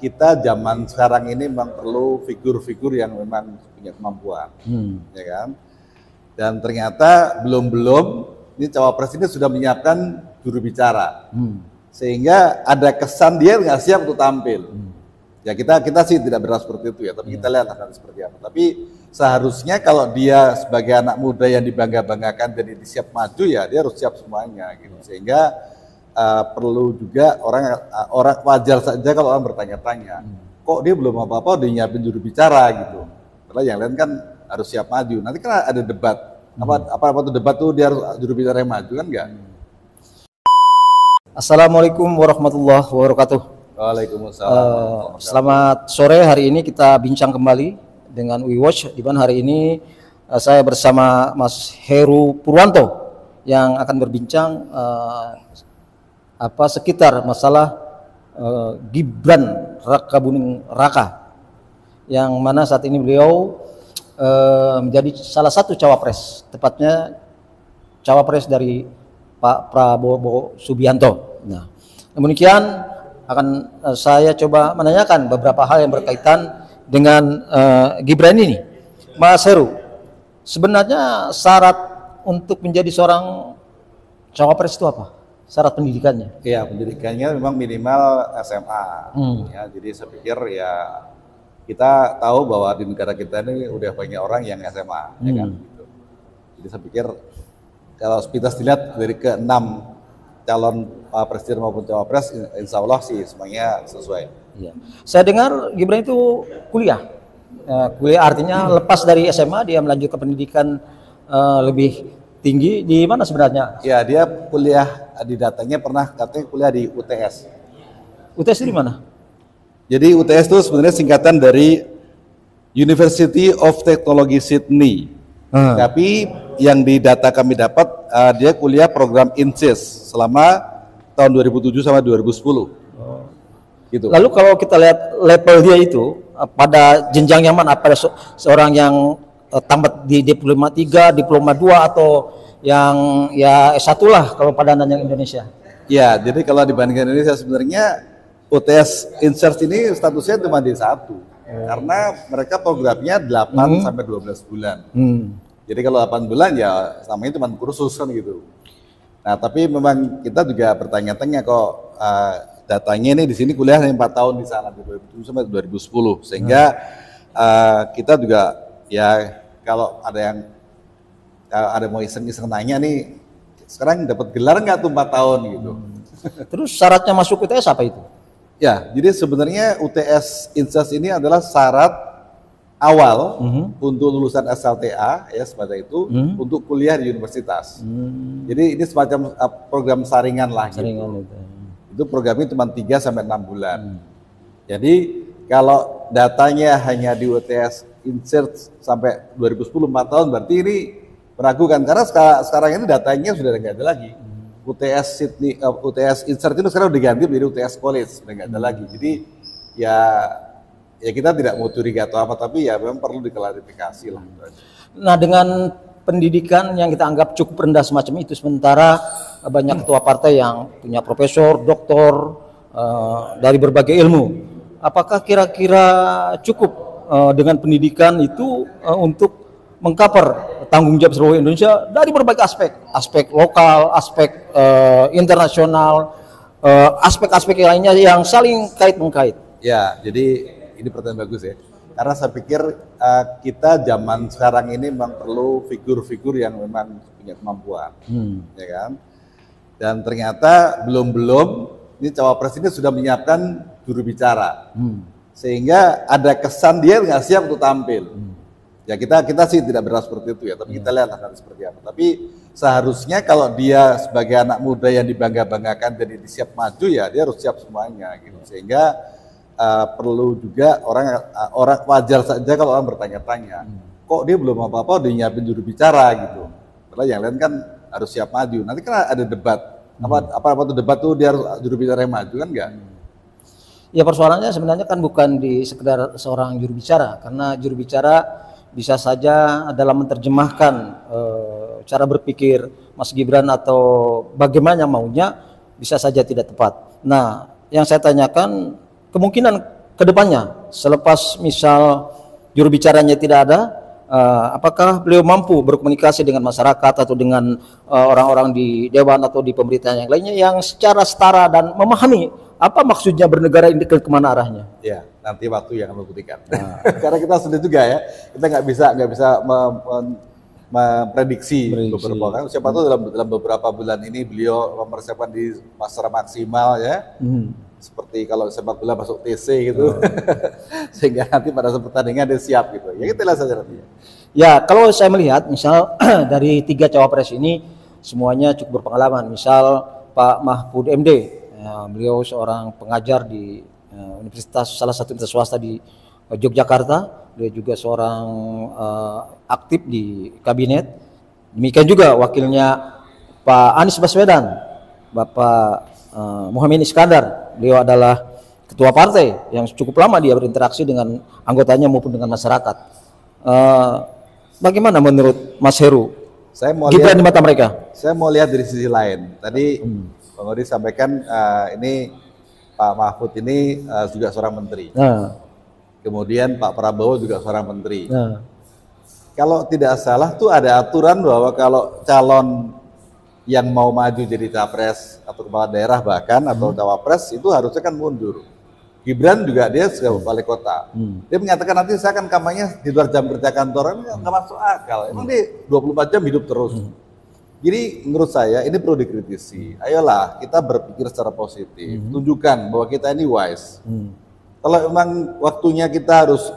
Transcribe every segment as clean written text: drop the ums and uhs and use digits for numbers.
Kita zaman sekarang ini memang perlu figur-figur yang memang punya kemampuan, ya kan? Dan ternyata belum ini cawapres ini sudah menyiapkan juru bicara, sehingga ada kesan dia nggak siap untuk tampil. Ya kita sih tidak berharap seperti itu ya, tapi kita lihat akan seperti apa. Tapi seharusnya kalau dia sebagai anak muda yang dibangga-banggakan dan dia siap maju ya dia harus siap semuanya gitu, sehingga perlu juga orang wajar saja kalau orang bertanya-tanya, kok dia belum apa-apa udah nyiapin juru bicara gitu. Karena yang lain kan harus siap maju. Nanti kan ada debat. Apa tuh debat tuh dia harus juru bicara yang maju kan enggak? Assalamualaikum warahmatullahi wabarakatuh. Waalaikumsalam. Selamat sore. Hari ini kita bincang kembali dengan WeWatch, di mana hari ini saya bersama Mas Heru Purwanto yang akan berbincang sekitar masalah Gibran Rakabuming Raka, yang mana saat ini beliau menjadi salah satu cawapres, tepatnya cawapres dari Pak Prabowo Subianto. Nah, demikian akan saya coba menanyakan beberapa hal yang berkaitan dengan Gibran ini. Mas Heru, sebenarnya syarat untuk menjadi seorang cawapres itu apa? Syarat pendidikannya? Iya, pendidikannya memang minimal SMA. Ya, jadi saya pikir ya kita tahu bahwa di negara kita ini udah banyak orang yang SMA, ya kan? Gitu. Jadi saya pikir kalau kita dilihat dari ke-6 calon presiden maupun cawapres, insya Allah sih semuanya sesuai. Iya. Saya dengar Gibran itu kuliah. Kuliah artinya lepas dari SMA dia melanjutkan pendidikan lebih tinggi di mana sebenarnya? Ya, dia kuliah di datanya pernah katanya kuliah di UTS. UTS di mana? Jadi UTS itu sebenarnya singkatan dari University of Technology Sydney. Tapi yang di data kami dapat dia kuliah program INSIS selama tahun 2007 sama 2010. Gitu. Lalu kalau kita lihat level dia itu pada jenjang yang mana? Pada seorang yang tamat di diploma 3, diploma 2 atau yang ya S1 lah kalau pada yang Indonesia. Ya, jadi kalau dibandingkan Indonesia sebenarnya UTS Insert ini statusnya cuma D1. Karena mereka programnya 8 sampai 12 bulan. Jadi kalau 8 bulan ya selama ini cuma kursus kan gitu. Nah, tapi memang kita juga bertanya-tanya kok datanya ini di sini kuliah 4 tahun di sana dari 2007 sampai 2010, sehingga kita juga ya kalau ada mau iseng-iseng nanya nih, sekarang dapat gelar nggak tuh 4 tahun gitu. Terus syaratnya masuk UTS apa itu? Ya, jadi sebenarnya UTS Insert ini adalah syarat awal untuk lulusan SLTA ya seperti itu untuk kuliah di universitas. Jadi ini semacam program saringan lah gitu. Itu programnya cuma 3 sampai 6 bulan. Jadi kalau datanya hanya di UTS Insert sampai 2010 4 tahun berarti ini meragukan, karena sekarang ini datanya sudah nggak ada lagi. UTS Sydney, UTS Insert itu sekarang diganti menjadi UTS College, sudah nggak ada lagi. Jadi ya kita tidak mau curiga atau apa, tapi ya memang perlu diklarifikasi lah. Nah, dengan pendidikan yang kita anggap cukup rendah semacam itu, sementara banyak ketua partai yang punya profesor, doktor dari berbagai ilmu, apakah kira-kira cukup dengan pendidikan itu untuk mengcover tanggung jawab seluruh Indonesia dari berbagai aspek lokal, aspek internasional, aspek-aspek lainnya yang saling kait-mengkait? Ya, jadi ini pertanyaan bagus ya. Karena saya pikir kita zaman sekarang ini memang perlu figur-figur yang memang punya kemampuan, ya kan? Dan ternyata belum ini cawapres ini sudah menyiapkan juru bicara, sehingga ada kesan dia nggak siap untuk tampil. Ya kita sih tidak berharap seperti itu ya, tapi kita lihat akan seperti apa. Tapi seharusnya kalau dia sebagai anak muda yang dibangga-banggakan dan dia siap maju ya dia harus siap semuanya gitu. Sehingga perlu juga orang wajar saja kalau orang bertanya-tanya, kok dia belum apa-apa udah nyiapin juru bicara gitu. Karena yang lain kan harus siap maju. Nanti kan ada debat. Apa tuh debat tuh dia harus juru bicara yang maju kan enggak? Ya, persoalannya sebenarnya kan bukan di sekedar seorang juru bicara, karena juru bicara bisa saja dalam menerjemahkan cara berpikir Mas Gibran atau bagaimana maunya bisa saja tidak tepat. Nah, yang saya tanyakan kemungkinan kedepannya selepas misal juru bicaranya tidak ada, apakah beliau mampu berkomunikasi dengan masyarakat atau dengan orang-orang di dewan atau di pemerintahan yang lainnya yang secara setara dan memahami apa maksudnya bernegara ini kemana arahnya? Ya, nanti waktu yang membuktikan. Karena kita sulit juga ya, kita nggak bisa memprediksi beberapa kan. Siapa tahu dalam beberapa bulan ini beliau mempersiapkan di pasar maksimal ya. Seperti kalau sepak bola masuk TC gitu, sehingga nanti pada saat pertandingan dia siap gitu. Ya kita lihat saja nanti. Ya kalau saya melihat, misal dari 3 cawapres ini semuanya cukup berpengalaman. Misal Pak Mahfud MD, ya, beliau seorang pengajar di salah satu universitas swasta di Yogyakarta. Dia juga seorang aktif di kabinet. Demikian juga wakilnya Pak Anies Baswedan, Bapak Muhammad Iskandar. Beliau adalah ketua partai yang cukup lama dia berinteraksi dengan anggotanya maupun dengan masyarakat. Bagaimana menurut Mas Heru? Saya mau Gibran di mata mereka. Saya mau lihat dari sisi lain. Tadi Bang Odi sampaikan ini Pak Mahfud ini juga seorang menteri. Kemudian Pak Prabowo juga seorang menteri. Kalau tidak salah tuh ada aturan bahwa kalau calon yang mau maju jadi capres atau kepala daerah bahkan atau cawapres itu harusnya kan mundur. Gibran juga dia sebagai wali kota. Dia menyatakan nanti saya akan kampanye di luar jam kerja kantoran, nggak masuk akal. Emang dia 24 jam hidup terus. Jadi menurut saya ini perlu dikritisi. Ayolah kita berpikir secara positif, tunjukkan bahwa kita ini wise. Kalau memang waktunya kita harus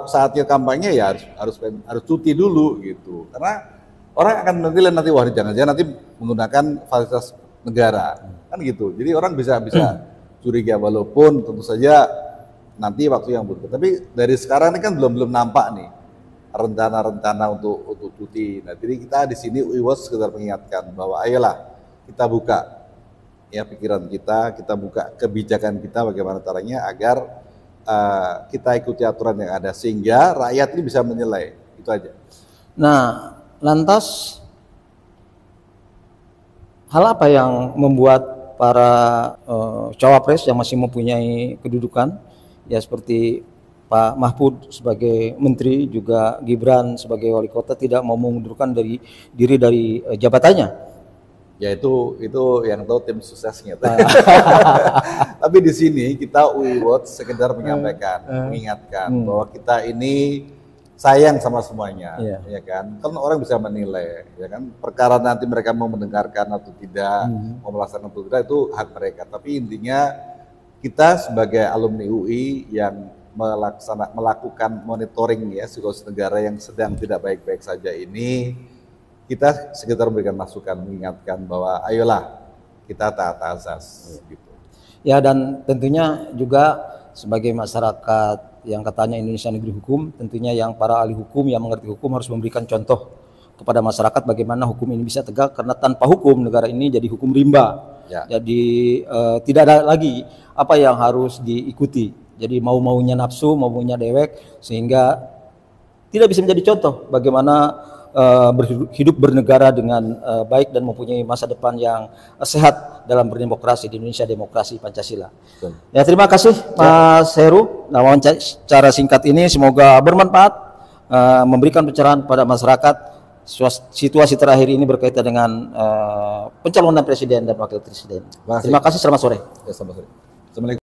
saatnya kampanye ya harus cuti dulu gitu. Karena orang akan menilai nanti wah jangan-jangan nanti menggunakan fasilitas negara kan gitu. Jadi orang bisa curiga walaupun tentu saja nanti waktu yang butuh. Tapi dari sekarang ini kan belum nampak nih rencana-rencana untuk cuti. Nah, jadi kita di sini UIWOS sekedar mengingatkan bahwa ayolah kita buka ya pikiran kita buka kebijakan kita bagaimana caranya agar kita ikuti aturan yang ada sehingga rakyat ini bisa menilai. Itu aja. Nah, lantas hal apa yang membuat para cawapres yang masih mempunyai kedudukan ya seperti Pak Mahfud sebagai menteri juga Gibran sebagai wali kota tidak mau mengundurkan diri dari jabatannya? Ya itu yang tahu tim suksesnya. Tapi di sini kita UIWOT sekedar mengingatkan bahwa kita ini sayang sama semuanya, ya kan? Kan orang bisa menilai, ya kan? Perkara nanti mereka mau mendengarkan atau tidak, mau melaksanakan atau tidak itu hak mereka. Tapi intinya kita sebagai alumni UI yang melakukan monitoring ya situasi negara yang sedang tidak baik-baik saja ini, kita sekitar memberikan masukan, mengingatkan bahwa ayolah kita taat azas, gitu. Ya dan tentunya juga sebagai masyarakat yang katanya Indonesia negeri hukum, tentunya yang para ahli hukum yang mengerti hukum harus memberikan contoh kepada masyarakat bagaimana hukum ini bisa tegak, karena tanpa hukum negara ini jadi hukum rimba. Jadi tidak ada lagi apa yang harus diikuti. Jadi mau-maunya nafsu, mau-maunya dewek, sehingga tidak bisa menjadi contoh bagaimana hidup bernegara dengan baik dan mempunyai masa depan yang sehat dalam berdemokrasi di Indonesia, demokrasi Pancasila. Ya terima kasih Mas Heru. Nah, wawancara singkat ini semoga bermanfaat, memberikan pencerahan kepada masyarakat. Situasi terakhir ini berkaitan dengan pencalonan presiden dan wakil presiden. Terima kasih. Selamat sore. Ya, selamat sore. Assalamualaikum.